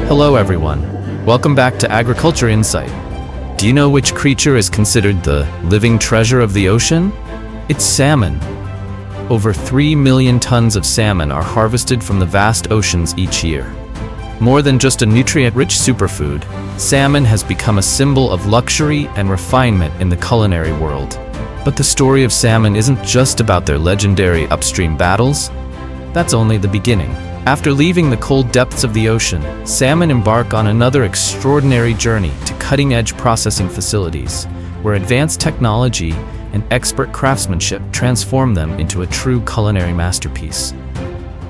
Hello everyone. Welcome back to Agriculture Insight. Do you know which creature is considered the living treasure of the ocean? It's salmon. Over 3 million tons of salmon are harvested from the vast oceans each year. More than just a nutrient-rich superfood, salmon has become a symbol of luxury and refinement in the culinary world. But the story of salmon isn't just about their legendary upstream battles. That's only the beginning. After leaving the cold depths of the ocean, salmon embark on another extraordinary journey to cutting-edge processing facilities, where advanced technology and expert craftsmanship transform them into a true culinary masterpiece.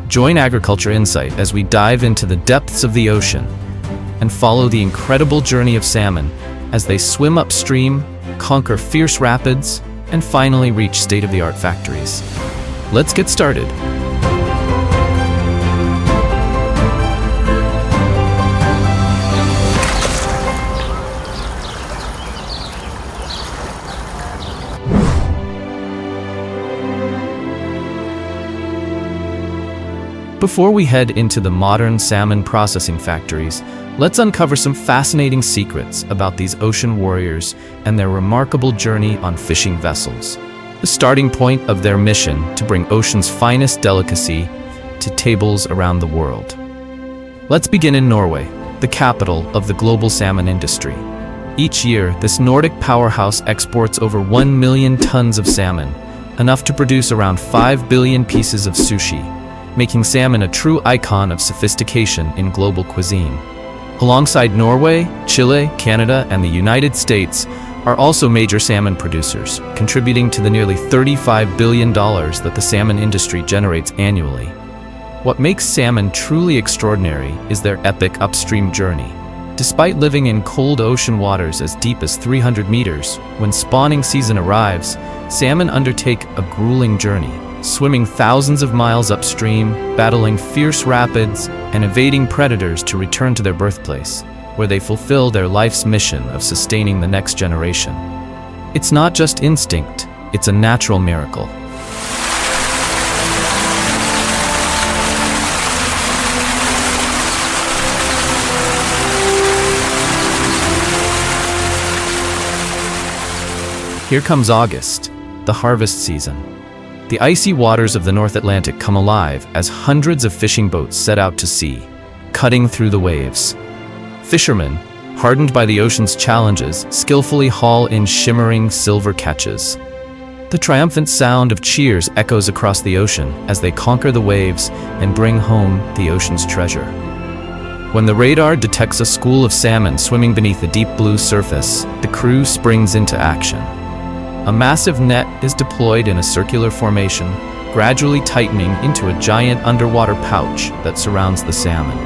Join Agriculture Insight as we dive into the depths of the ocean and follow the incredible journey of salmon as they swim upstream, conquer fierce rapids, and finally reach state-of-the-art factories. Let's get started. Before we head into the modern salmon processing factories, let's uncover some fascinating secrets about these ocean warriors and their remarkable journey on fishing vessels. The starting point of their mission to bring ocean's finest delicacy to tables around the world. Let's begin in Norway, the capital of the global salmon industry. Each year, this Nordic powerhouse exports over 1 million tons of salmon, enough to produce around 5 billion pieces of sushi, making salmon a true icon of sophistication in global cuisine. Alongside Norway, Chile, Canada, and the United States are also major salmon producers, contributing to the nearly $35 billion that the salmon industry generates annually. What makes salmon truly extraordinary is their epic upstream journey. Despite living in cold ocean waters as deep as 300 meters, when spawning season arrives, salmon undertake a grueling journey, swimming thousands of miles upstream, battling fierce rapids, and evading predators to return to their birthplace, where they fulfill their life's mission of sustaining the next generation. It's not just instinct, it's a natural miracle. Here comes August, the harvest season. The icy waters of the North Atlantic come alive as hundreds of fishing boats set out to sea, cutting through the waves. Fishermen, hardened by the ocean's challenges, skillfully haul in shimmering silver catches. The triumphant sound of cheers echoes across the ocean as they conquer the waves and bring home the ocean's treasure. When the radar detects a school of salmon swimming beneath a deep blue surface, the crew springs into action. A massive net is deployed in a circular formation, gradually tightening into a giant underwater pouch that surrounds the salmon.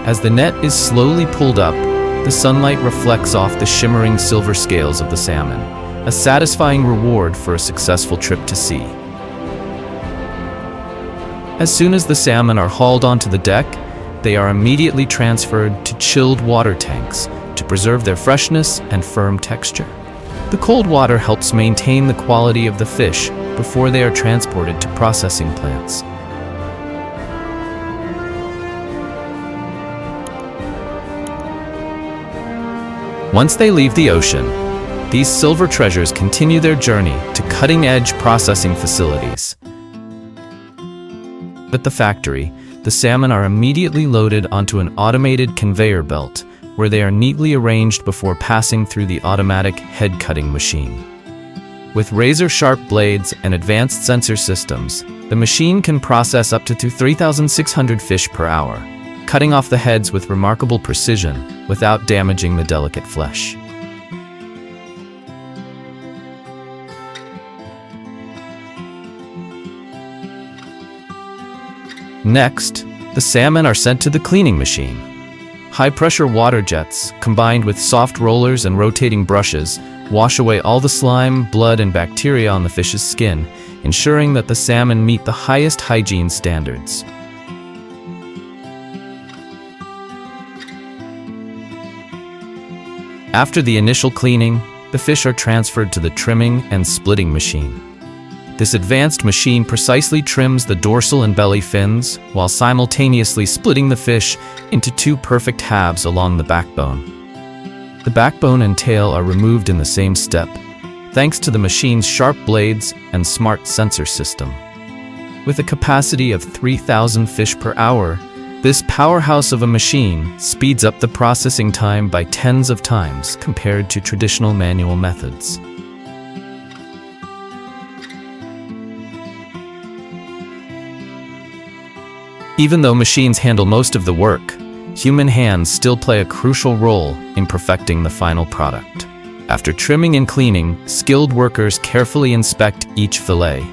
As the net is slowly pulled up, the sunlight reflects off the shimmering silver scales of the salmon, a satisfying reward for a successful trip to sea. As soon as the salmon are hauled onto the deck, they are immediately transferred to chilled water tanks to preserve their freshness and firm texture. The cold water helps maintain the quality of the fish before they are transported to processing plants. Once they leave the ocean, these silver treasures continue their journey to cutting-edge processing facilities. At the factory, the salmon are immediately loaded onto an automated conveyor belt, where they are neatly arranged before passing through the automatic head-cutting machine. With razor-sharp blades and advanced sensor systems, the machine can process up to 3,600 fish per hour, cutting off the heads with remarkable precision without damaging the delicate flesh. Next, the salmon are sent to the cleaning machine. High-pressure water jets, combined with soft rollers and rotating brushes, wash away all the slime, blood, and bacteria on the fish's skin, ensuring that the salmon meet the highest hygiene standards. After the initial cleaning, the fish are transferred to the trimming and splitting machine. This advanced machine precisely trims the dorsal and belly fins, while simultaneously splitting the fish into two perfect halves along the backbone. The backbone and tail are removed in the same step, thanks to the machine's sharp blades and smart sensor system. With a capacity of 3,000 fish per hour, this powerhouse of a machine speeds up the processing time by tens of times compared to traditional manual methods. Even though machines handle most of the work, human hands still play a crucial role in perfecting the final product. After trimming and cleaning, skilled workers carefully inspect each fillet.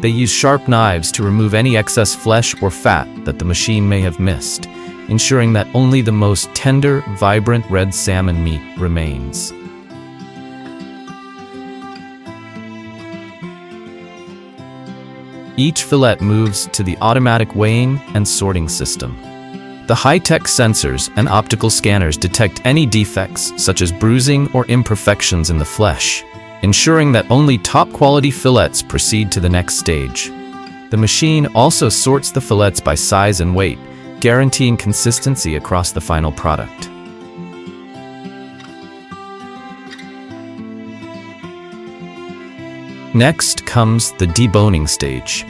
They use sharp knives to remove any excess flesh or fat that the machine may have missed, ensuring that only the most tender, vibrant red salmon meat remains. Each fillet moves to the automatic weighing and sorting system. The high-tech sensors and optical scanners detect any defects, such as bruising or imperfections in the flesh, ensuring that only top-quality fillets proceed to the next stage. The machine also sorts the fillets by size and weight, guaranteeing consistency across the final product. Next comes the deboning stage.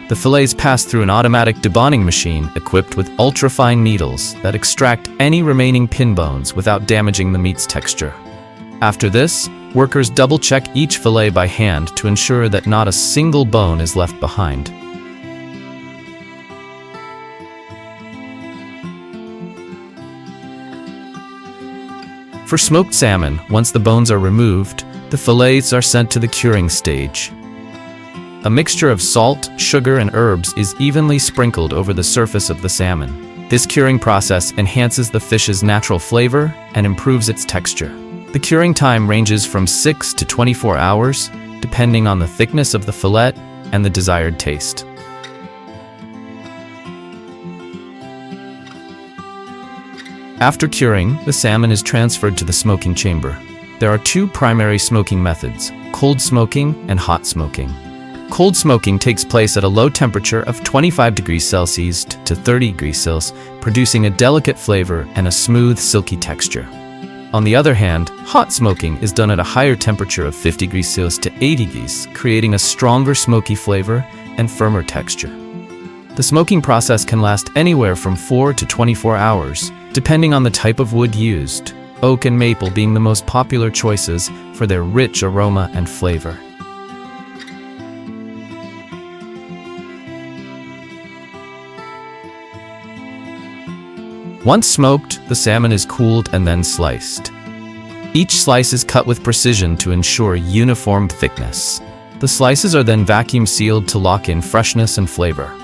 The fillets pass through an automatic deboning machine equipped with ultra-fine needles that extract any remaining pin bones without damaging the meat's texture. After this, workers double-check each fillet by hand to ensure that not a single bone is left behind. For smoked salmon, once the bones are removed, the fillets are sent to the curing stage. A mixture of salt, sugar, and herbs is evenly sprinkled over the surface of the salmon. This curing process enhances the fish's natural flavor and improves its texture. The curing time ranges from 6 to 24 hours, depending on the thickness of the fillet and the desired taste. After curing, the salmon is transferred to the smoking chamber. There are two primary smoking methods: cold smoking and hot smoking. Cold smoking takes place at a low temperature of 25 degrees Celsius to 30 degrees Celsius, producing a delicate flavor and a smooth, silky texture. On the other hand, hot smoking is done at a higher temperature of 50 degrees Celsius to 80 degrees, creating a stronger smoky flavor and firmer texture. The smoking process can last anywhere from 4 to 24 hours, depending on the type of wood used, oak and maple being the most popular choices for their rich aroma and flavor. Once smoked, the salmon is cooled and then sliced. Each slice is cut with precision to ensure uniform thickness. The slices are then vacuum sealed to lock in freshness and flavor.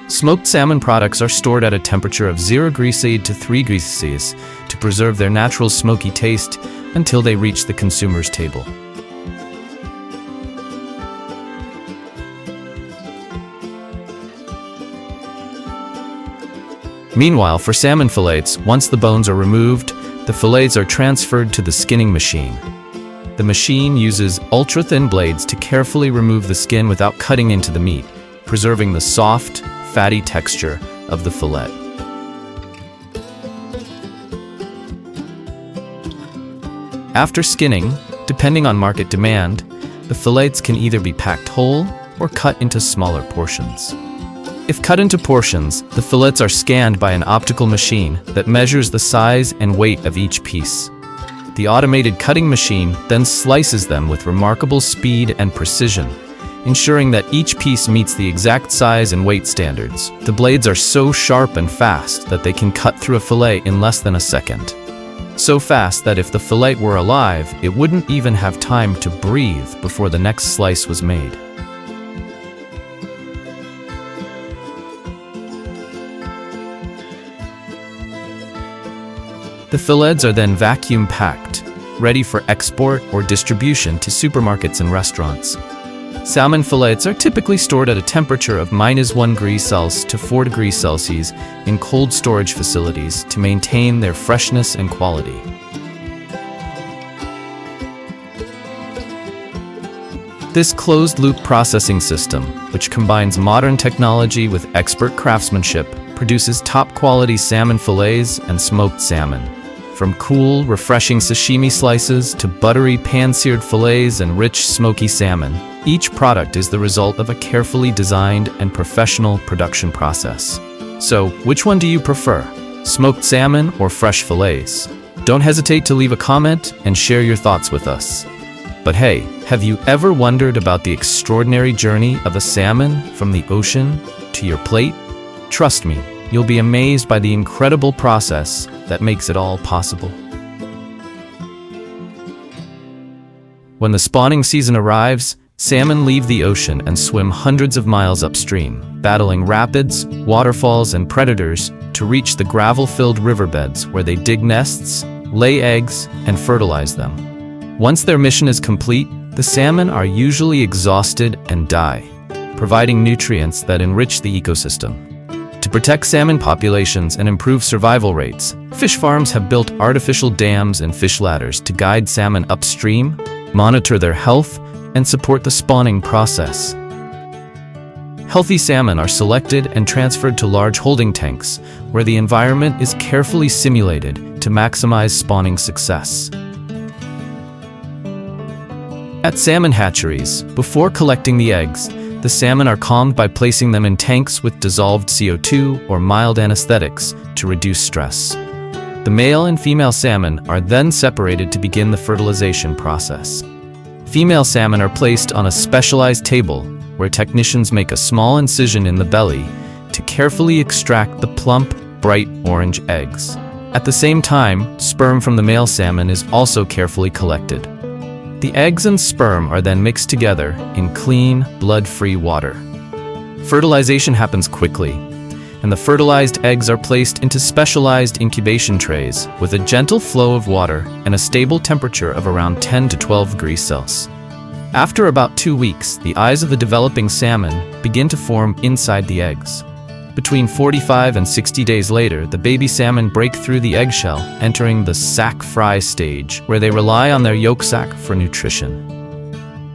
Smoked salmon products are stored at a temperature of 0 degrees Celsius to 3 degrees Celsius to preserve their natural smoky taste until they reach the consumer's table. Meanwhile, for salmon fillets, once the bones are removed, the fillets are transferred to the skinning machine. The machine uses ultra-thin blades to carefully remove the skin without cutting into the meat, preserving the soft, fatty texture of the fillet. After skinning, depending on market demand, the fillets can either be packed whole or cut into smaller portions. If cut into portions, the fillets are scanned by an optical machine that measures the size and weight of each piece. The automated cutting machine then slices them with remarkable speed and precision, ensuring that each piece meets the exact size and weight standards. The blades are so sharp and fast that they can cut through a fillet in less than a second. So fast that if the fillet were alive, it wouldn't even have time to breathe before the next slice was made. The fillets are then vacuum packed, ready for export or distribution to supermarkets and restaurants. Salmon fillets are typically stored at a temperature of -1 degrees Celsius to 4 degrees Celsius in cold storage facilities to maintain their freshness and quality. This closed-loop processing system, which combines modern technology with expert craftsmanship, produces top-quality salmon fillets and smoked salmon. From cool, refreshing sashimi slices to buttery pan-seared fillets and rich, smoky salmon, each product is the result of a carefully designed and professional production process. So, which one do you prefer? Smoked salmon or fresh fillets? Don't hesitate to leave a comment and share your thoughts with us. But hey, have you ever wondered about the extraordinary journey of a salmon from the ocean to your plate? Trust me, you'll be amazed by the incredible process that makes it all possible. When the spawning season arrives, salmon leave the ocean and swim hundreds of miles upstream, battling rapids, waterfalls, and predators to reach the gravel-filled riverbeds where they dig nests, lay eggs, and fertilize them. Once their mission is complete, the salmon are usually exhausted and die, providing nutrients that enrich the ecosystem. To protect salmon populations and improve survival rates, fish farms have built artificial dams and fish ladders to guide salmon upstream, monitor their health, and support the spawning process. Healthy salmon are selected and transferred to large holding tanks, where the environment is carefully simulated to maximize spawning success. At salmon hatcheries, before collecting the eggs, the salmon are calmed by placing them in tanks with dissolved CO2 or mild anesthetics to reduce stress. The male and female salmon are then separated to begin the fertilization process. Female salmon are placed on a specialized table where technicians make a small incision in the belly to carefully extract the plump, bright orange eggs. At the same time, sperm from the male salmon is also carefully collected. The eggs and sperm are then mixed together in clean, blood-free water. Fertilization happens quickly, and the fertilized eggs are placed into specialized incubation trays with a gentle flow of water and a stable temperature of around 10 to 12 degrees Celsius. After about 2 weeks, the eyes of the developing salmon begin to form inside the eggs. Between 45 and 60 days later, the baby salmon break through the eggshell, entering the sac fry stage, where they rely on their yolk sac for nutrition.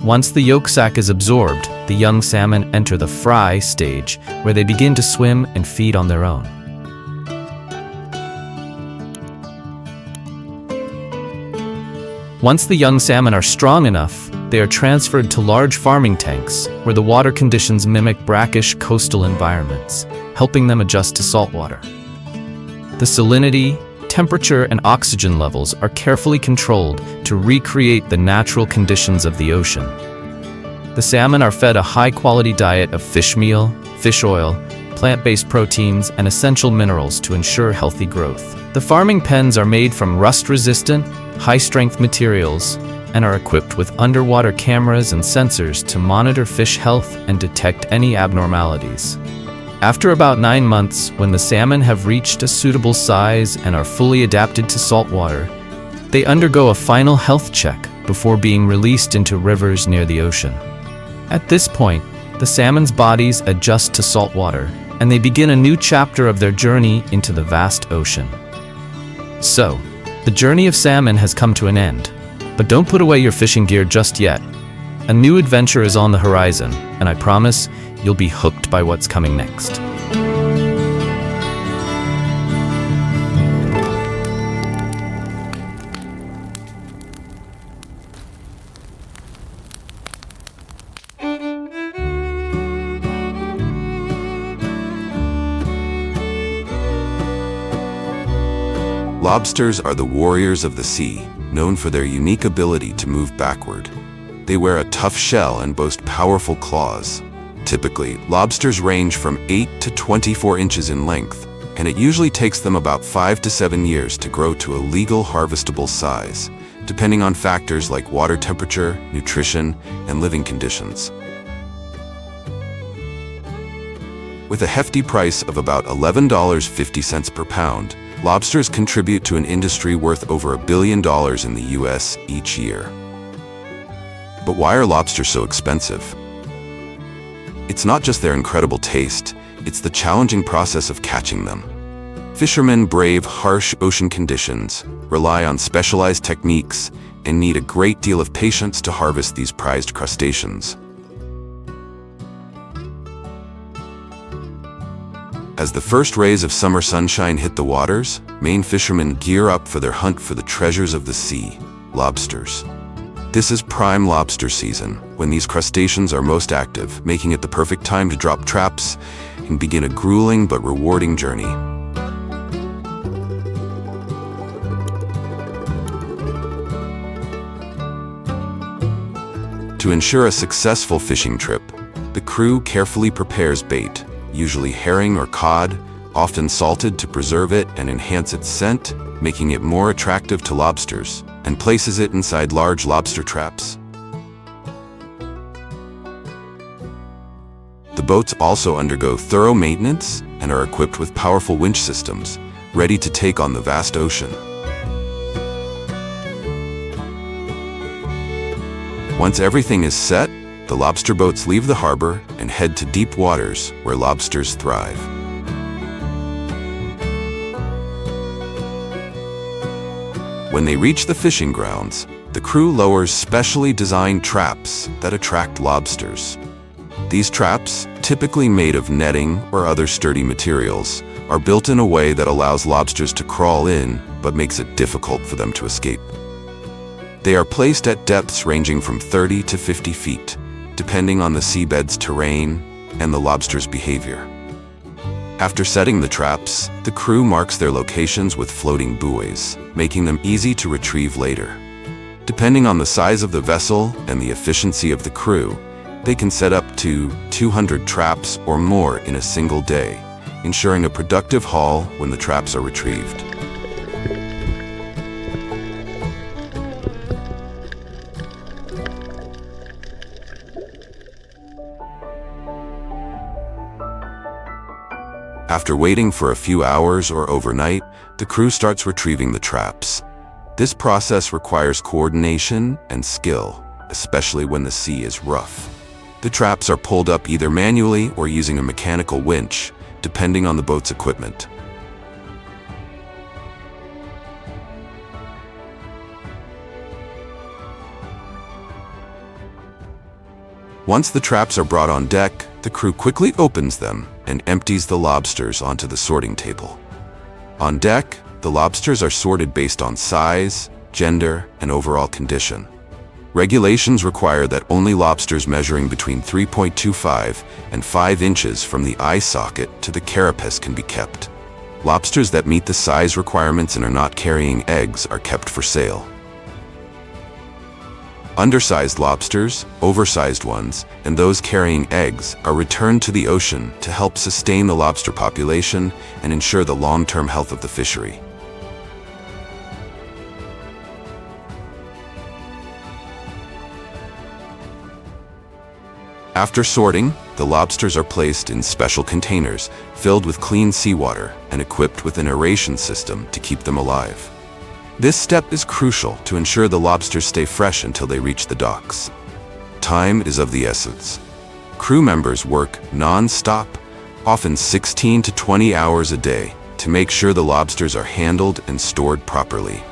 Once the yolk sac is absorbed, the young salmon enter the fry stage, where they begin to swim and feed on their own. Once the young salmon are strong enough, they are transferred to large farming tanks, where the water conditions mimic brackish coastal environments, helping them adjust to saltwater. The salinity, temperature, and oxygen levels are carefully controlled to recreate the natural conditions of the ocean. The salmon are fed a high-quality diet of fish meal, fish oil, plant-based proteins, and essential minerals to ensure healthy growth. The farming pens are made from rust-resistant, high-strength materials and are equipped with underwater cameras and sensors to monitor fish health and detect any abnormalities. After about 9 months, when the salmon have reached a suitable size and are fully adapted to saltwater, they undergo a final health check before being released into rivers near the ocean. At this point, the salmon's bodies adjust to saltwater, and they begin a new chapter of their journey into the vast ocean. So, the journey of salmon has come to an end. But don't put away your fishing gear just yet. A new adventure is on the horizon, and I promise you'll be hooked by what's coming next. Lobsters are the warriors of the sea, known for their unique ability to move backward. They wear a tough shell and boast powerful claws. Typically, lobsters range from 8 to 24 inches in length, and it usually takes them about 5 to 7 years to grow to a legal harvestable size, depending on factors like water temperature, nutrition, and living conditions. With a hefty price of about $11.50 per pound, lobsters contribute to an industry worth over $1 billion in the US each year. But why are lobsters so expensive? It's not just their incredible taste, it's the challenging process of catching them. Fishermen brave harsh ocean conditions, rely on specialized techniques, and need a great deal of patience to harvest these prized crustaceans. As the first rays of summer sunshine hit the waters, Maine fishermen gear up for their hunt for the treasures of the sea, lobsters. This is prime lobster season, when these crustaceans are most active, making it the perfect time to drop traps and begin a grueling but rewarding journey. To ensure a successful fishing trip, the crew carefully prepares bait, usually herring or cod, often salted to preserve it and enhance its scent, making it more attractive to lobsters, and places it inside large lobster traps. The boats also undergo thorough maintenance and are equipped with powerful winch systems, ready to take on the vast ocean. Once everything is set, the lobster boats leave the harbor and head to deep waters where lobsters thrive. When they reach the fishing grounds, the crew lowers specially designed traps that attract lobsters. These traps, typically made of netting or other sturdy materials, are built in a way that allows lobsters to crawl in but makes it difficult for them to escape. They are placed at depths ranging from 30 to 50 feet, depending on the seabed's terrain and the lobster's behavior. After setting the traps, the crew marks their locations with floating buoys, making them easy to retrieve later. Depending on the size of the vessel and the efficiency of the crew, they can set up to 200 traps or more in a single day, ensuring a productive haul when the traps are retrieved. After waiting for a few hours or overnight, the crew starts retrieving the traps. This process requires coordination and skill, especially when the sea is rough. The traps are pulled up either manually or using a mechanical winch, depending on the boat's equipment. Once the traps are brought on deck, the crew quickly opens them and empties the lobsters onto the sorting table. On deck, the lobsters are sorted based on size, gender, and overall condition. Regulations require that only lobsters measuring between 3.25 and 5 inches from the eye socket to the carapace can be kept. Lobsters that meet the size requirements and are not carrying eggs are kept for sale. Undersized lobsters, oversized ones, and those carrying eggs are returned to the ocean to help sustain the lobster population and ensure the long-term health of the fishery. After sorting, the lobsters are placed in special containers filled with clean seawater and equipped with an aeration system to keep them alive. This step is crucial to ensure the lobsters stay fresh until they reach the docks. Time is of the essence. Crew members work non-stop, often 16 to 20 hours a day, to make sure the lobsters are handled and stored properly.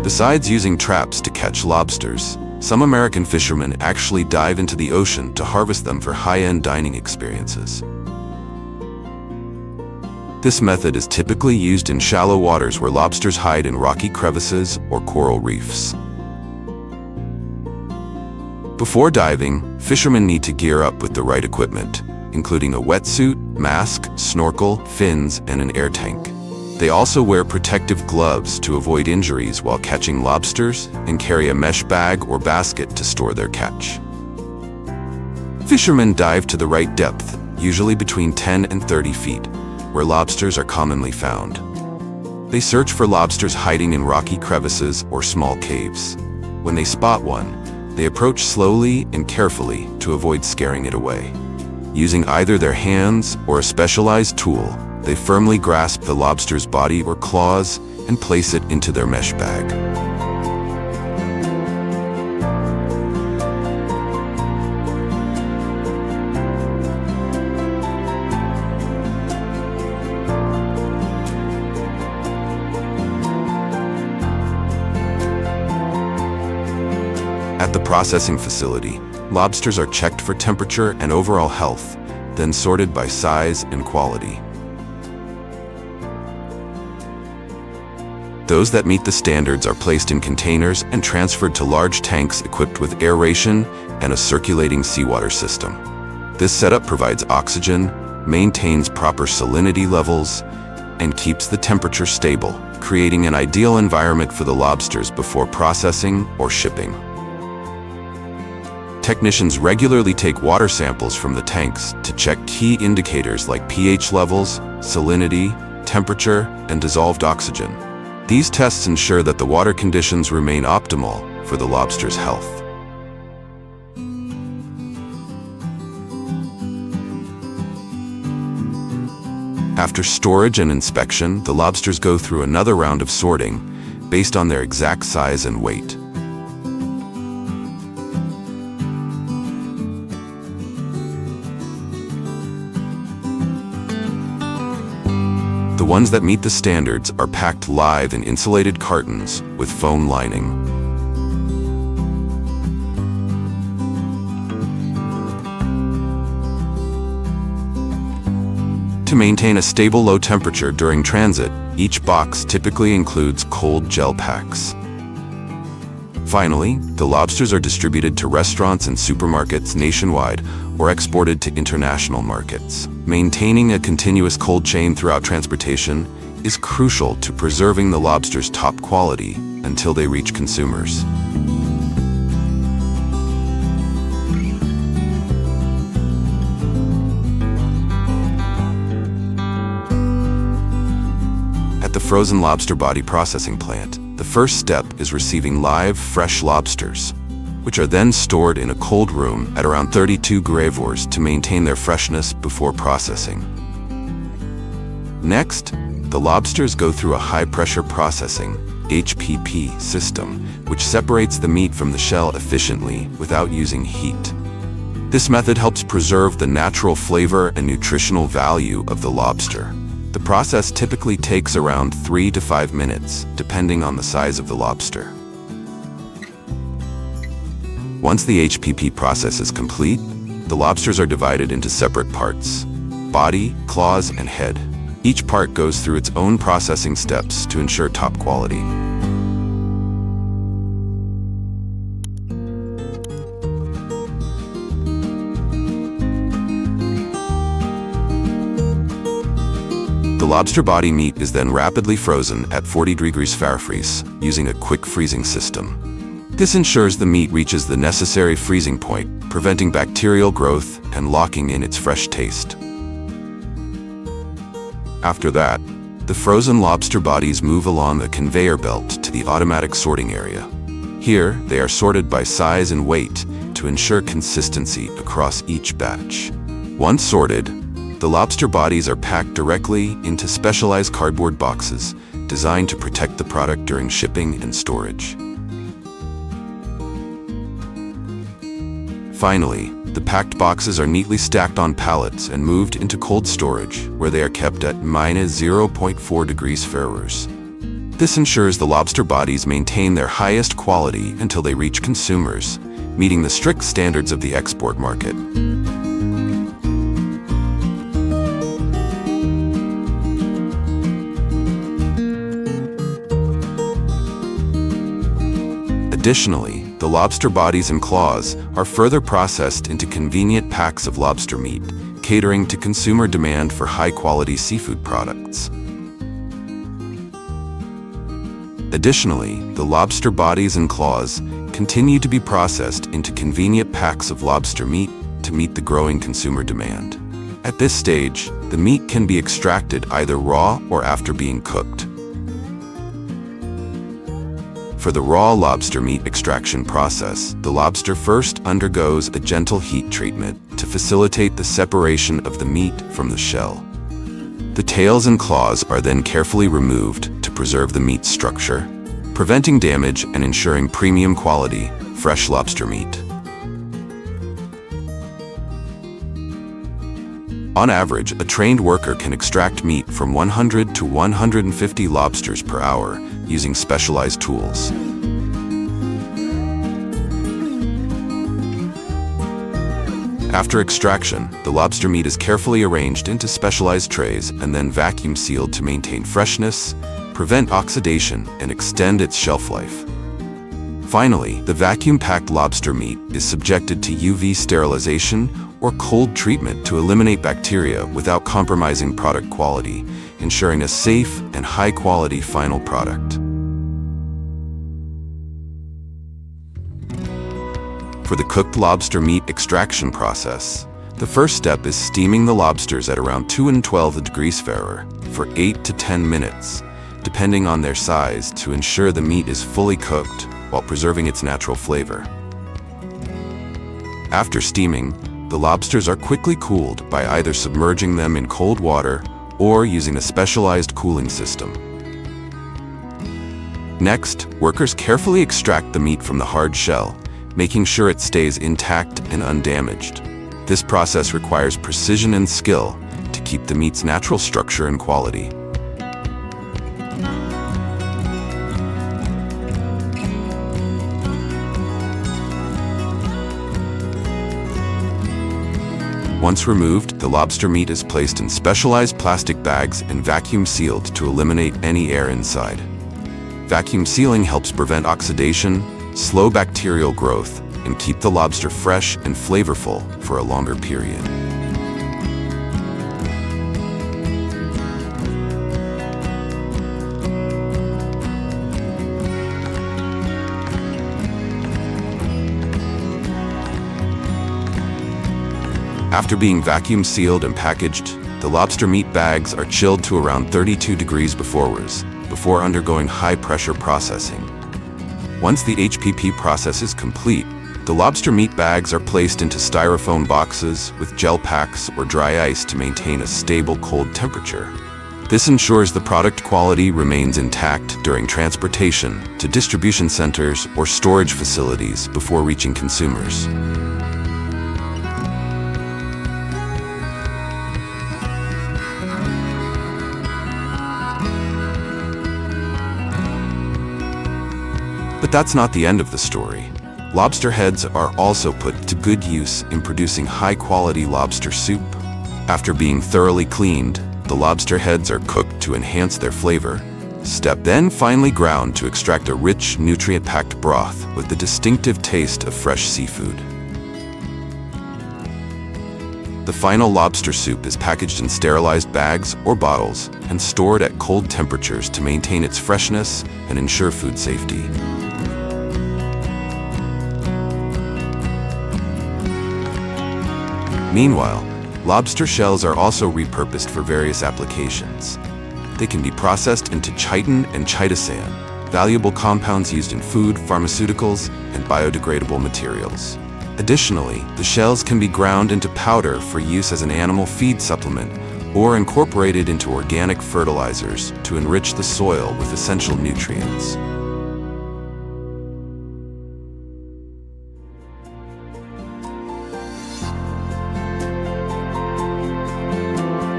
Besides using traps to catch lobsters, some American fishermen actually dive into the ocean to harvest them for high-end dining experiences. This method is typically used in shallow waters where lobsters hide in rocky crevices or coral reefs. Before diving, fishermen need to gear up with the right equipment, including a wetsuit, mask, snorkel, fins, and an air tank. They also wear protective gloves to avoid injuries while catching lobsters and carry a mesh bag or basket to store their catch. Fishermen dive to the right depth, usually between 10 and 30 feet, where lobsters are commonly found. They search for lobsters hiding in rocky crevices or small caves. When they spot one, they approach slowly and carefully to avoid scaring it away. Using either their hands or a specialized tool, they firmly grasp the lobster's body or claws and place it into their mesh bag. the processing facility, lobsters are checked for temperature and overall health, then sorted by size and quality. Those that meet the standards are placed in containers and transferred to large tanks equipped with aeration and a circulating seawater system. This setup provides oxygen, maintains proper salinity levels, and keeps the temperature stable, creating an ideal environment for the lobsters before processing or shipping. Technicians regularly take water samples from the tanks to check key indicators like pH levels, salinity, temperature, and dissolved oxygen. These tests ensure that the water conditions remain optimal for the lobster's health. After storage and inspection, the lobsters go through another round of sorting based on their exact size and weight. The ones that meet the standards are packed live in insulated cartons with foam lining. To maintain a stable low temperature during transit, each box typically includes cold gel packs. Finally, the lobsters are distributed to restaurants and supermarkets nationwide or exported to international markets. Maintaining a continuous cold chain throughout transportation is crucial to preserving the lobster's top quality until they reach consumers. At the frozen lobster body processing plant, the first step is receiving live, fresh lobsters, which are then stored in a cold room at around 32 gravures to maintain their freshness before processing. Next, the lobsters go through a high-pressure processing (HPP) system, which separates the meat from the shell efficiently without using heat. This method helps preserve the natural flavor and nutritional value of the lobster. The process typically takes around 3 to 5 minutes, depending on the size of the lobster. Once the HPP process is complete, the lobsters are divided into separate parts: body, claws, and head. Each part goes through its own processing steps to ensure top quality. The lobster body meat is then rapidly frozen at 40 degrees Fahrenheit using a quick freezing system. This ensures the meat reaches the necessary freezing point, preventing bacterial growth and locking in its fresh taste. After that, the frozen lobster bodies move along a conveyor belt to the automatic sorting area. Here, they are sorted by size and weight to ensure consistency across each batch. Once sorted, the lobster bodies are packed directly into specialized cardboard boxes designed to protect the product during shipping and storage. Finally, the packed boxes are neatly stacked on pallets and moved into cold storage, where they are kept at -0.4 degrees Fahrenheit. This ensures the lobster bodies maintain their highest quality until they reach consumers, meeting the strict standards of the export market. Additionally, the lobster bodies and claws are further processed into convenient packs of lobster meat, catering to consumer demand for high-quality seafood products. Additionally, the lobster bodies and claws continue to be processed into convenient packs of lobster meat to meet the growing consumer demand. At this stage, the meat can be extracted either raw or after being cooked. For the raw lobster meat extraction process, the lobster first undergoes a gentle heat treatment to facilitate the separation of the meat from the shell. The tails and claws are then carefully removed to preserve the meat's structure, preventing damage and ensuring premium quality, fresh lobster meat. On average, a trained worker can extract meat from 100 to 150 lobsters per hour using specialized tools. After extraction, the lobster meat is carefully arranged into specialized trays and then vacuum sealed to maintain freshness, prevent oxidation, and extend its shelf life. Finally, the vacuum-packed lobster meat is subjected to UV sterilization or cold treatment to eliminate bacteria without compromising product quality, ensuring a safe and high-quality final product. For the cooked lobster meat extraction process, the first step is steaming the lobsters at around 212 degrees Fahrenheit for 8 to 10 minutes, depending on their size, to ensure the meat is fully cooked while preserving its natural flavor. After steaming, the lobsters are quickly cooled by either submerging them in cold water or using a specialized cooling system. Next, workers carefully extract the meat from the hard shell, making sure it stays intact and undamaged. This process requires precision and skill to keep the meat's natural structure and quality. Once removed, the lobster meat is placed in specialized plastic bags and vacuum sealed to eliminate any air inside. Vacuum sealing helps prevent oxidation, slow bacterial growth, and keep the lobster fresh and flavorful for a longer period. After being vacuum sealed and packaged, the lobster meat bags are chilled to around 32 degrees before undergoing high-pressure processing. Once the HPP process is complete, the lobster meat bags are placed into styrofoam boxes with gel packs or dry ice to maintain a stable cold temperature. This ensures the product quality remains intact during transportation to distribution centers or storage facilities before reaching consumers. But that's not the end of the story. Lobster heads are also put to good use in producing high-quality lobster soup. After being thoroughly cleaned, the lobster heads are cooked to enhance their flavor. Then finely ground to extract a rich, nutrient-packed broth with the distinctive taste of fresh seafood. The final lobster soup is packaged in sterilized bags or bottles and stored at cold temperatures to maintain its freshness and ensure food safety. Meanwhile, lobster shells are also repurposed for various applications. They can be processed into chitin and chitosan, valuable compounds used in food, pharmaceuticals, and biodegradable materials. Additionally, the shells can be ground into powder for use as an animal feed supplement or incorporated into organic fertilizers to enrich the soil with essential nutrients.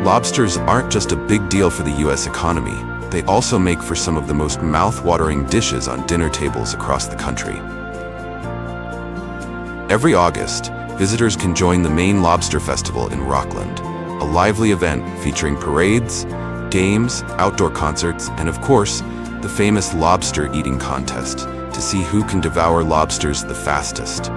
Lobsters aren't just a big deal for the U.S. economy, they also make for some of the most mouth-watering dishes on dinner tables across the country. Every August, visitors can join the Maine Lobster Festival in Rockland, a lively event featuring parades, games, outdoor concerts, and of course, the famous lobster eating contest to see who can devour lobsters the fastest.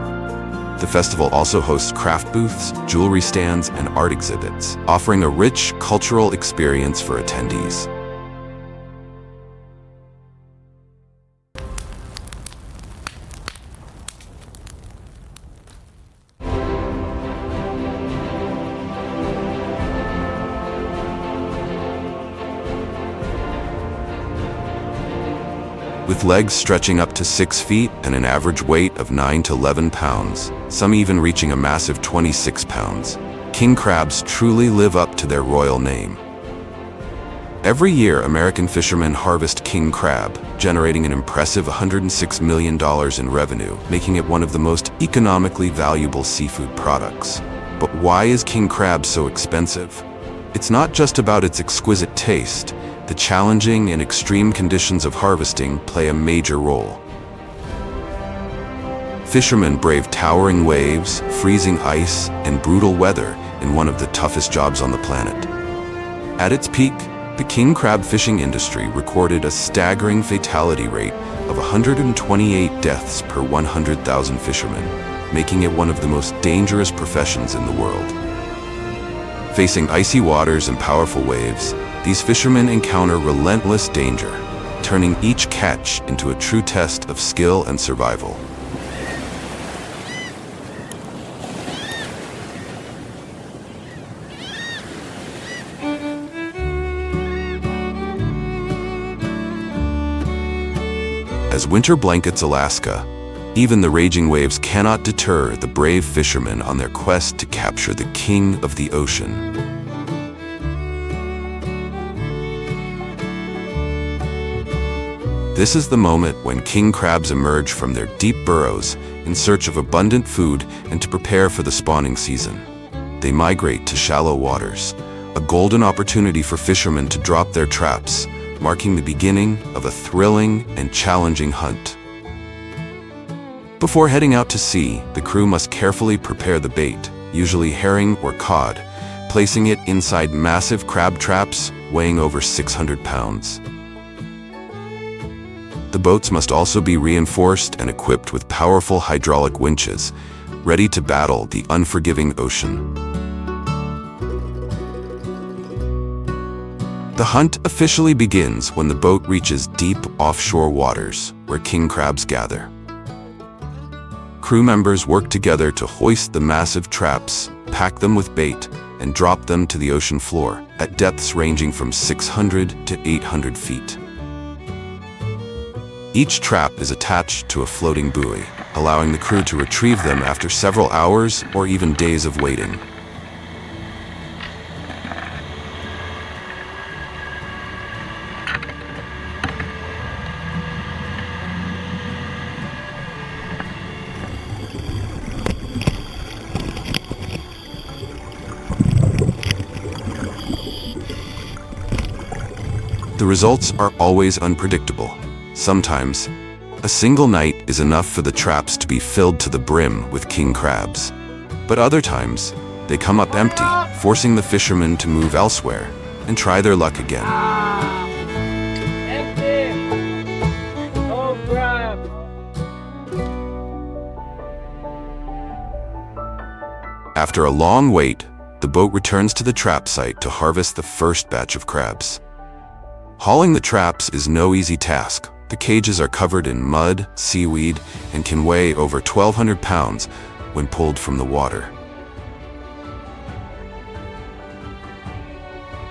The festival also hosts craft booths, jewelry stands, and art exhibits, offering a rich cultural experience for attendees. With legs stretching up to 6 feet and an average weight of 9 to 11 pounds, some even reaching a massive 26 pounds, king crabs truly live up to their royal name. Every year, American fishermen harvest king crab, generating an impressive $106 million in revenue, making it one of the most economically valuable seafood products. But why is king crab so expensive? It's not just about its exquisite taste. The challenging and extreme conditions of harvesting play a major role. Fishermen brave towering waves, freezing ice, and brutal weather in one of the toughest jobs on the planet. At its peak, the king crab fishing industry recorded a staggering fatality rate of 128 deaths per 100,000 fishermen, making it one of the most dangerous professions in the world. Facing icy waters and powerful waves, these fishermen encounter relentless danger, turning each catch into a true test of skill and survival. As winter blankets Alaska, even the raging waves cannot deter the brave fishermen on their quest to capture the king of the ocean. This is the moment when king crabs emerge from their deep burrows in search of abundant food and to prepare for the spawning season. They migrate to shallow waters, a golden opportunity for fishermen to drop their traps, marking the beginning of a thrilling and challenging hunt. Before heading out to sea, the crew must carefully prepare the bait, usually herring or cod, placing it inside massive crab traps weighing over 600 pounds. The boats must also be reinforced and equipped with powerful hydraulic winches, ready to battle the unforgiving ocean. The hunt officially begins when the boat reaches deep offshore waters where king crabs gather. Crew members work together to hoist the massive traps, pack them with bait, and drop them to the ocean floor at depths ranging from 600 to 800 feet. Each trap is attached to a floating buoy, allowing the crew to retrieve them after several hours or even days of waiting. The results are always unpredictable. Sometimes, a single night is enough for the traps to be filled to the brim with king crabs. But other times, they come up empty, forcing the fishermen to move elsewhere and try their luck again. Empty! No crab! After a long wait, the boat returns to the trap site to harvest the first batch of crabs. Hauling the traps is no easy task. The cages are covered in mud, seaweed, and can weigh over 1,200 pounds when pulled from the water.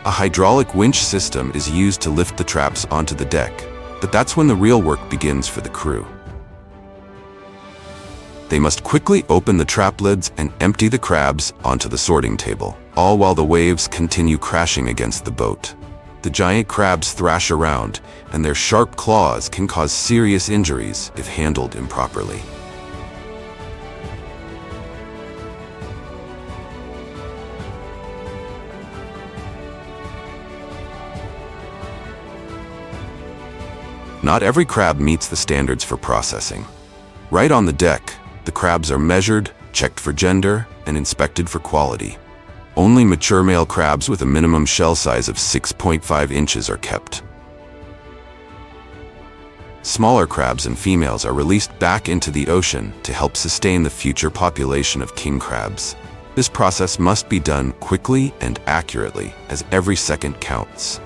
A hydraulic winch system is used to lift the traps onto the deck, but that's when the real work begins for the crew. They must quickly open the trap lids and empty the crabs onto the sorting table, all while the waves continue crashing against the boat. The giant crabs thrash around, and their sharp claws can cause serious injuries if handled improperly. Not every crab meets the standards for processing. Right on the deck, the crabs are measured, checked for gender, and inspected for quality. Only mature male crabs with a minimum shell size of 6.5 inches are kept. Smaller crabs and females are released back into the ocean to help sustain the future population of king crabs. This process must be done quickly and accurately, as every second counts.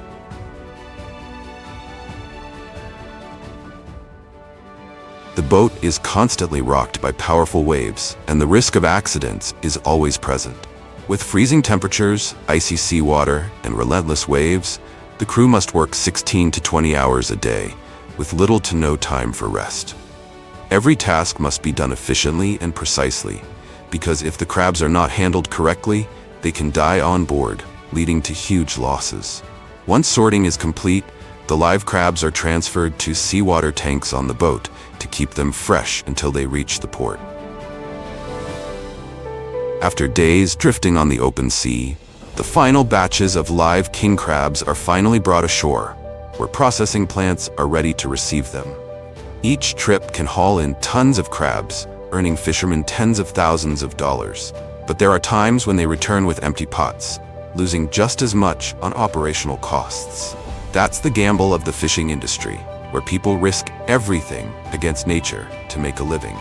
The boat is constantly rocked by powerful waves, and the risk of accidents is always present. With freezing temperatures, icy seawater, and relentless waves, the crew must work 16 to 20 hours a day, with little to no time for rest. Every task must be done efficiently and precisely, because if the crabs are not handled correctly, they can die on board, leading to huge losses. Once sorting is complete, the live crabs are transferred to seawater tanks on the boat to keep them fresh until they reach the port. After days drifting on the open sea, the final batches of live king crabs are finally brought ashore, where processing plants are ready to receive them. Each trip can haul in tons of crabs, earning fishermen tens of thousands of dollars. But there are times when they return with empty pots, losing just as much on operational costs. That's the gamble of the fishing industry, where people risk everything against nature to make a living.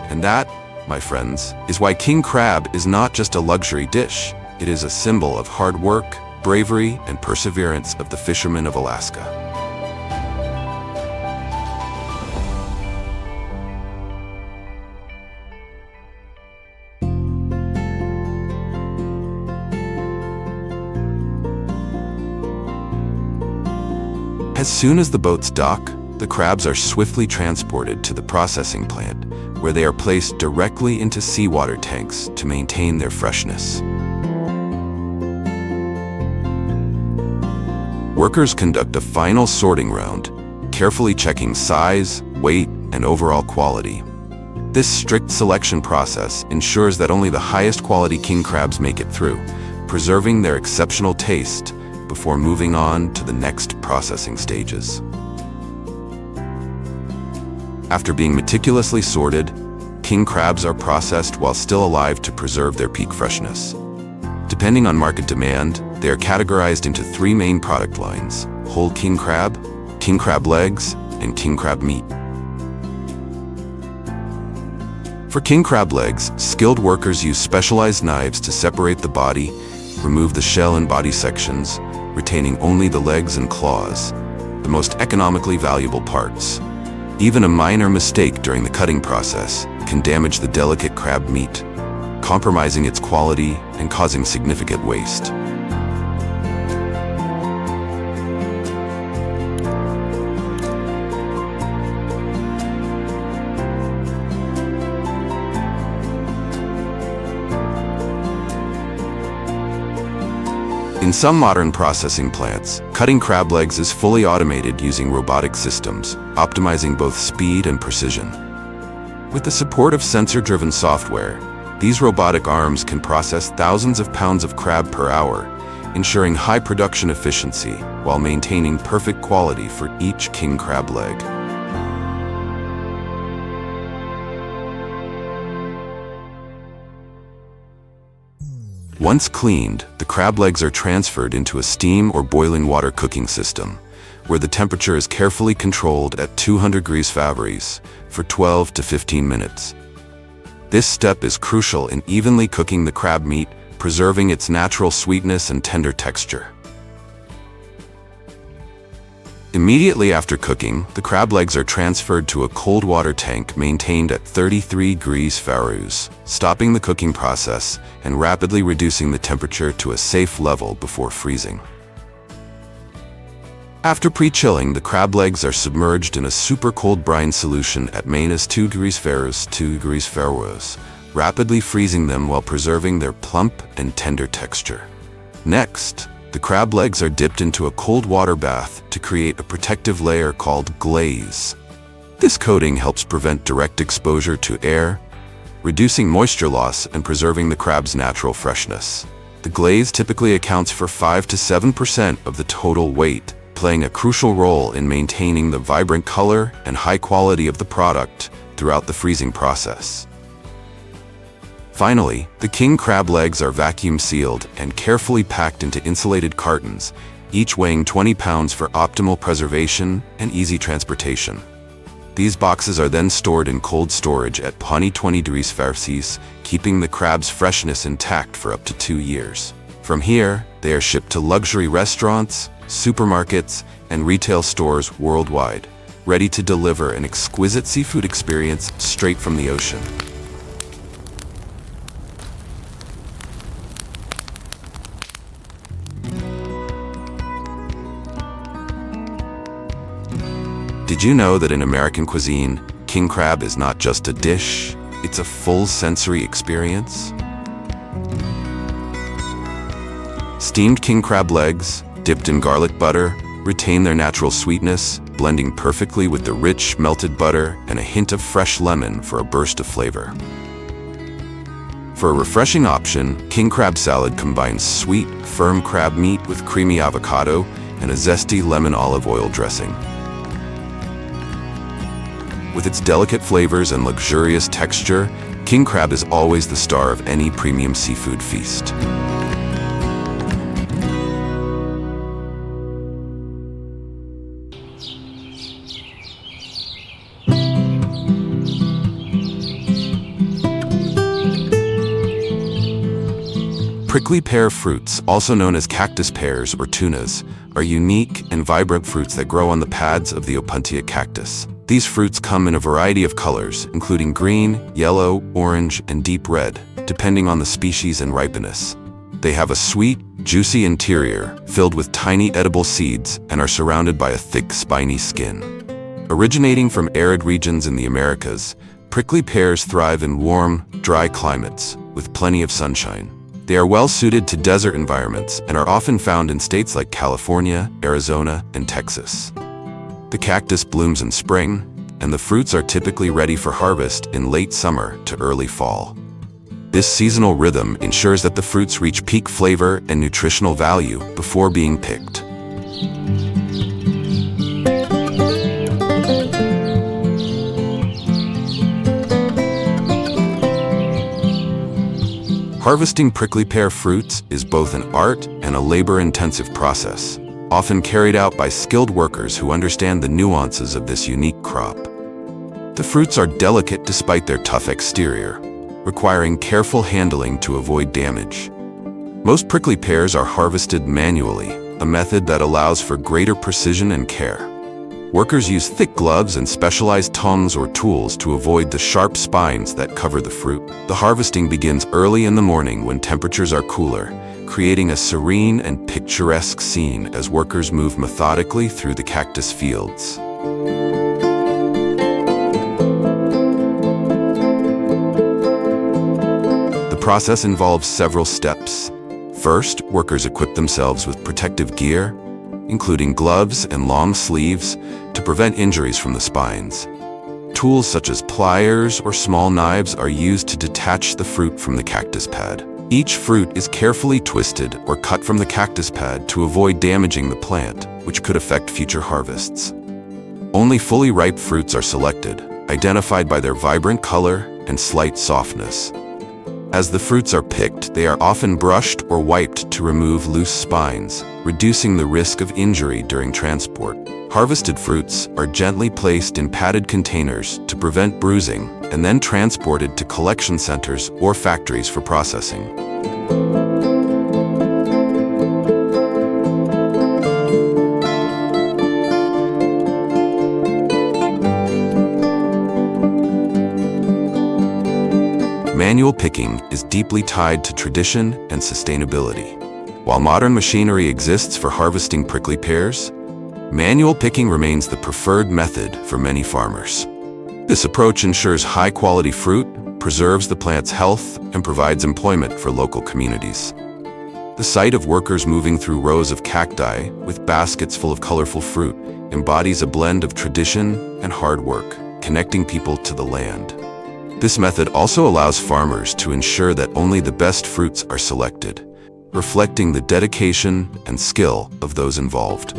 And that, my friends, is why king crab is not just a luxury dish. It is a symbol of hard work, bravery, and perseverance of the fishermen of Alaska. As soon as the boats dock, the crabs are swiftly transported to the processing plant, where they are placed directly into seawater tanks to maintain their freshness. Workers conduct a final sorting round, carefully checking size, weight, and overall quality. This strict selection process ensures that only the highest quality king crabs make it through, preserving their exceptional taste before moving on to the next processing stages. After being meticulously sorted, king crabs are processed while still alive to preserve their peak freshness. Depending on market demand, they are categorized into three main product lines: whole king crab legs, and king crab meat. For king crab legs, skilled workers use specialized knives to separate the body, remove the shell and body sections, retaining only the legs and claws, the most economically valuable parts. Even a minor mistake during the cutting process can damage the delicate crab meat, compromising its quality and causing significant waste. In some modern processing plants, cutting crab legs is fully automated using robotic systems, optimizing both speed and precision. With the support of sensor-driven software, these robotic arms can process thousands of pounds of crab per hour, ensuring high production efficiency while maintaining perfect quality for each king crab leg. Once cleaned, the crab legs are transferred into a steam or boiling water cooking system, where the temperature is carefully controlled at 200 degrees Fahrenheit for 12 to 15 minutes. This step is crucial in evenly cooking the crab meat, preserving its natural sweetness and tender texture. Immediately after cooking, the crab legs are transferred to a cold water tank maintained at 33 degrees Fahrenheit, stopping the cooking process and rapidly reducing the temperature to a safe level before freezing. After pre-chilling, the crab legs are submerged in a super cold brine solution at -2 degrees Fahrenheit, 2 degrees Fahrenheit, rapidly freezing them while preserving their plump and tender texture. Next, the crab legs are dipped into a cold water bath to create a protective layer called glaze. This coating helps prevent direct exposure to air, reducing moisture loss and preserving the crab's natural freshness. The glaze typically accounts for 5 to 7% of the total weight, playing a crucial role in maintaining the vibrant color and high quality of the product throughout the freezing process. Finally, the king crab legs are vacuum sealed and carefully packed into insulated cartons, each weighing 20 pounds for optimal preservation and easy transportation. These boxes are then stored in cold storage at +20 degrees Fahrenheit, keeping the crab's freshness intact for up to 2 years. From here, they are shipped to luxury restaurants, supermarkets, and retail stores worldwide, ready to deliver an exquisite seafood experience straight from the ocean. Did you know that in American cuisine, king crab is not just a dish, it's a full sensory experience? Steamed king crab legs, dipped in garlic butter, retain their natural sweetness, blending perfectly with the rich melted butter and a hint of fresh lemon for a burst of flavor. For a refreshing option, king crab salad combines sweet, firm crab meat with creamy avocado, and a zesty lemon olive oil dressing. With its delicate flavors and luxurious texture, king crab is always the star of any premium seafood feast. Prickly pear fruits, also known as cactus pears or tunas, are unique and vibrant fruits that grow on the pads of the Opuntia cactus. These fruits come in a variety of colors, including green, yellow, orange, and deep red, depending on the species and ripeness. They have a sweet, juicy interior, filled with tiny edible seeds, and are surrounded by a thick, spiny skin. Originating from arid regions in the Americas, prickly pears thrive in warm, dry climates, with plenty of sunshine. They are well suited to desert environments and are often found in states like California, Arizona, and Texas. The cactus blooms in spring, and the fruits are typically ready for harvest in late summer to early fall. This seasonal rhythm ensures that the fruits reach peak flavor and nutritional value before being picked. Harvesting prickly pear fruits is both an art and a labor-intensive process, often carried out by skilled workers who understand the nuances of this unique crop. The fruits are delicate despite their tough exterior, requiring careful handling to avoid damage. Most prickly pears are harvested manually, a method that allows for greater precision and care. Workers use thick gloves and specialized tongs or tools to avoid the sharp spines that cover the fruit. The harvesting begins early in the morning when temperatures are cooler, creating a serene and picturesque scene as workers move methodically through the cactus fields. The process involves several steps. First, workers equip themselves with protective gear, including gloves and long sleeves, to prevent injuries from the spines. Tools such as pliers or small knives are used to detach the fruit from the cactus pad. Each fruit is carefully twisted or cut from the cactus pad to avoid damaging the plant, which could affect future harvests. Only fully ripe fruits are selected, identified by their vibrant color and slight softness. As the fruits are picked, they are often brushed or wiped to remove loose spines, reducing the risk of injury during transport. Harvested fruits are gently placed in padded containers to prevent bruising and then transported to collection centers or factories for processing. Manual picking is deeply tied to tradition and sustainability. While modern machinery exists for harvesting prickly pears, manual picking remains the preferred method for many farmers. This approach ensures high-quality fruit, preserves the plant's health, and provides employment for local communities. The sight of workers moving through rows of cacti with baskets full of colorful fruit embodies a blend of tradition and hard work, connecting people to the land. This method also allows farmers to ensure that only the best fruits are selected, reflecting the dedication and skill of those involved.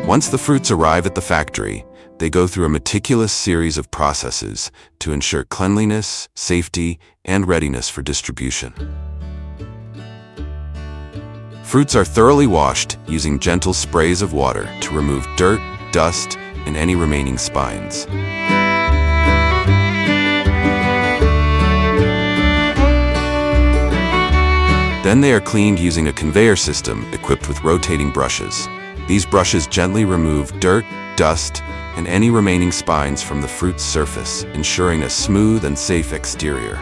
Once the fruits arrive at the factory, they go through a meticulous series of processes to ensure cleanliness, safety, and readiness for distribution. Fruits are thoroughly washed using gentle sprays of water to remove dirt, dust, and any remaining spines. Then they are cleaned using a conveyor system equipped with rotating brushes. These brushes gently remove dirt, dust, and any remaining spines from the fruit's surface, ensuring a smooth and safe exterior.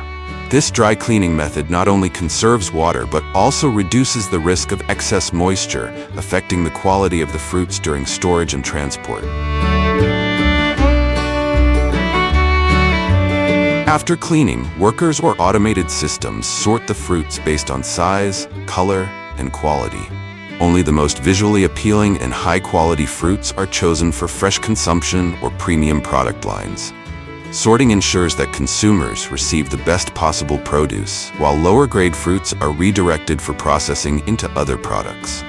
This dry cleaning method not only conserves water but also reduces the risk of excess moisture, affecting the quality of the fruits during storage and transport. After cleaning, workers or automated systems sort the fruits based on size, color, and quality. Only the most visually appealing and high-quality fruits are chosen for fresh consumption or premium product lines. Sorting ensures that consumers receive the best possible produce, while lower-grade fruits are redirected for processing into other products.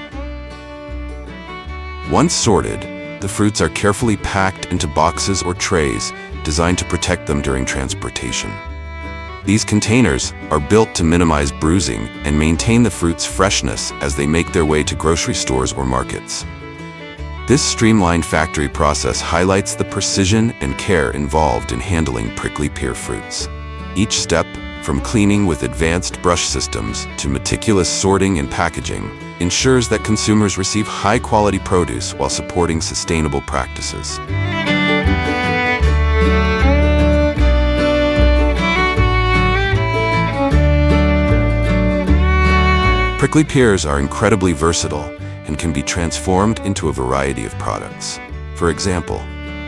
Once sorted, the fruits are carefully packed into boxes or trays designed to protect them during transportation. These containers are built to minimize bruising and maintain the fruit's freshness as they make their way to grocery stores or markets. This streamlined factory process highlights the precision and care involved in handling prickly pear fruits. Each step, from cleaning with advanced brush systems to meticulous sorting and packaging, ensures that consumers receive high-quality produce while supporting sustainable practices. Prickly pears are incredibly versatile and can be transformed into a variety of products. For example,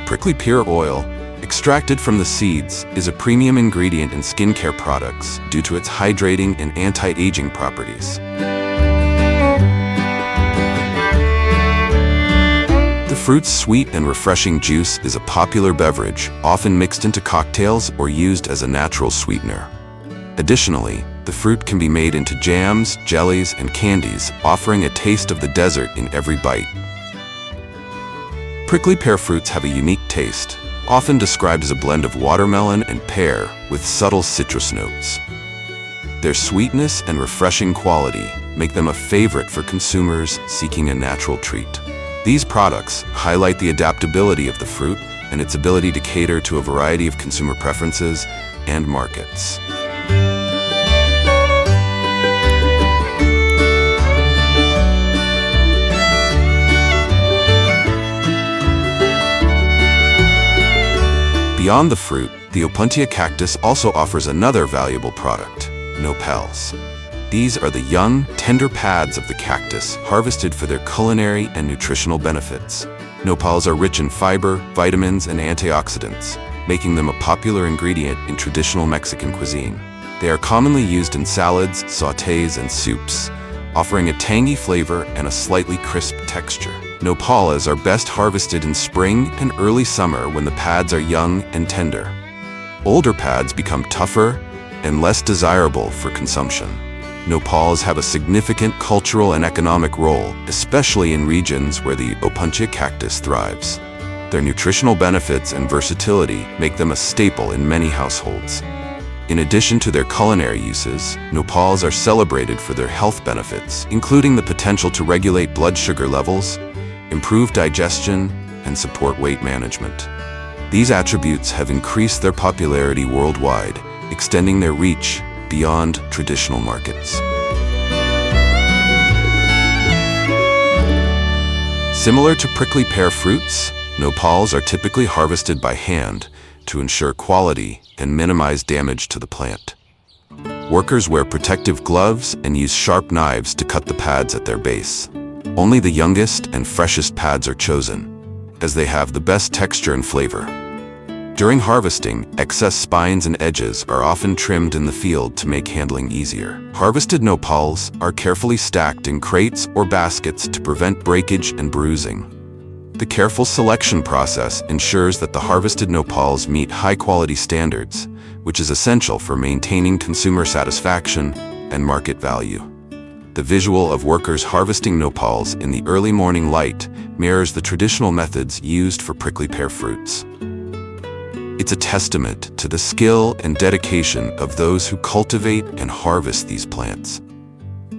prickly pear oil, extracted from the seeds, is a premium ingredient in skincare products due to its hydrating and anti-aging properties. The fruit's sweet and refreshing juice is a popular beverage, often mixed into cocktails or used as a natural sweetener. Additionally, the fruit can be made into jams, jellies, and candies, offering a taste of the desert in every bite. Prickly pear fruits have a unique taste, often described as a blend of watermelon and pear with subtle citrus notes. Their sweetness and refreshing quality make them a favorite for consumers seeking a natural treat. These products highlight the adaptability of the fruit and its ability to cater to a variety of consumer preferences and markets. Beyond the fruit, the Opuntia cactus also offers another valuable product, nopals. These are the young, tender pads of the cactus, harvested for their culinary and nutritional benefits. Nopals are rich in fiber, vitamins, and antioxidants, making them a popular ingredient in traditional Mexican cuisine. They are commonly used in salads, sautés, and soups, offering a tangy flavor and a slightly crisp texture. Nopals are best harvested in spring and early summer when the pads are young and tender. Older pads become tougher and less desirable for consumption. Nopals have a significant cultural and economic role, especially in regions where the Opuntia cactus thrives. Their nutritional benefits and versatility make them a staple in many households. In addition to their culinary uses, nopals are celebrated for their health benefits, including the potential to regulate blood sugar levels, improve digestion, and support weight management. These attributes have increased their popularity worldwide, extending their reach beyond traditional markets. Similar to prickly pear fruits, nopals are typically harvested by hand to ensure quality and minimize damage to the plant. Workers wear protective gloves and use sharp knives to cut the pads at their base. Only the youngest and freshest pads are chosen, as they have the best texture and flavor. During harvesting, excess spines and edges are often trimmed in the field to make handling easier. Harvested nopals are carefully stacked in crates or baskets to prevent breakage and bruising. The careful selection process ensures that the harvested nopals meet high-quality standards, which is essential for maintaining consumer satisfaction and market value. The visual of workers harvesting nopals in the early morning light mirrors the traditional methods used for prickly pear fruits. It's a testament to the skill and dedication of those who cultivate and harvest these plants.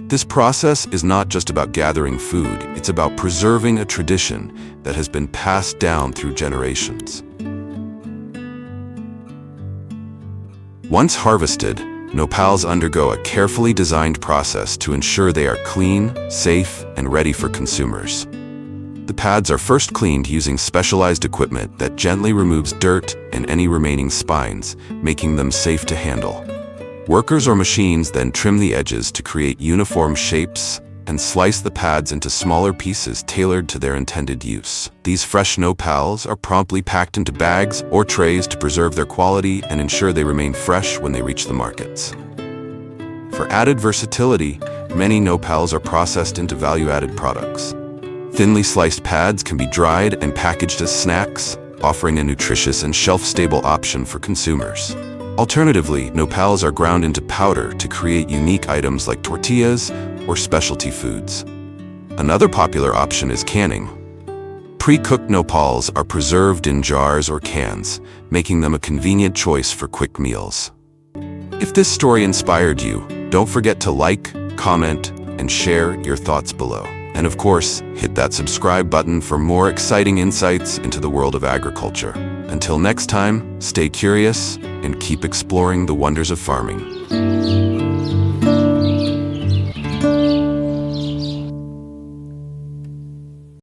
This process is not just about gathering food, it's about preserving a tradition that has been passed down through generations. Once harvested, nopals undergo a carefully designed process to ensure they are clean, safe, and ready for consumers. The pads are first cleaned using specialized equipment that gently removes dirt and any remaining spines, making them safe to handle. Workers or machines then trim the edges to create uniform shapes and slice the pads into smaller pieces tailored to their intended use. These fresh nopals are promptly packed into bags or trays to preserve their quality and ensure they remain fresh when they reach the markets. For added versatility, many nopals are processed into value-added products. Thinly sliced pads can be dried and packaged as snacks, offering a nutritious and shelf-stable option for consumers. Alternatively, nopals are ground into powder to create unique items like tortillas or specialty foods. Another popular option is canning. Pre-cooked nopals are preserved in jars or cans, making them a convenient choice for quick meals. If this story inspired you, don't forget to like, comment, and share your thoughts below. And of course, hit that subscribe button for more exciting insights into the world of agriculture. Until next time, stay curious and keep exploring the wonders of farming.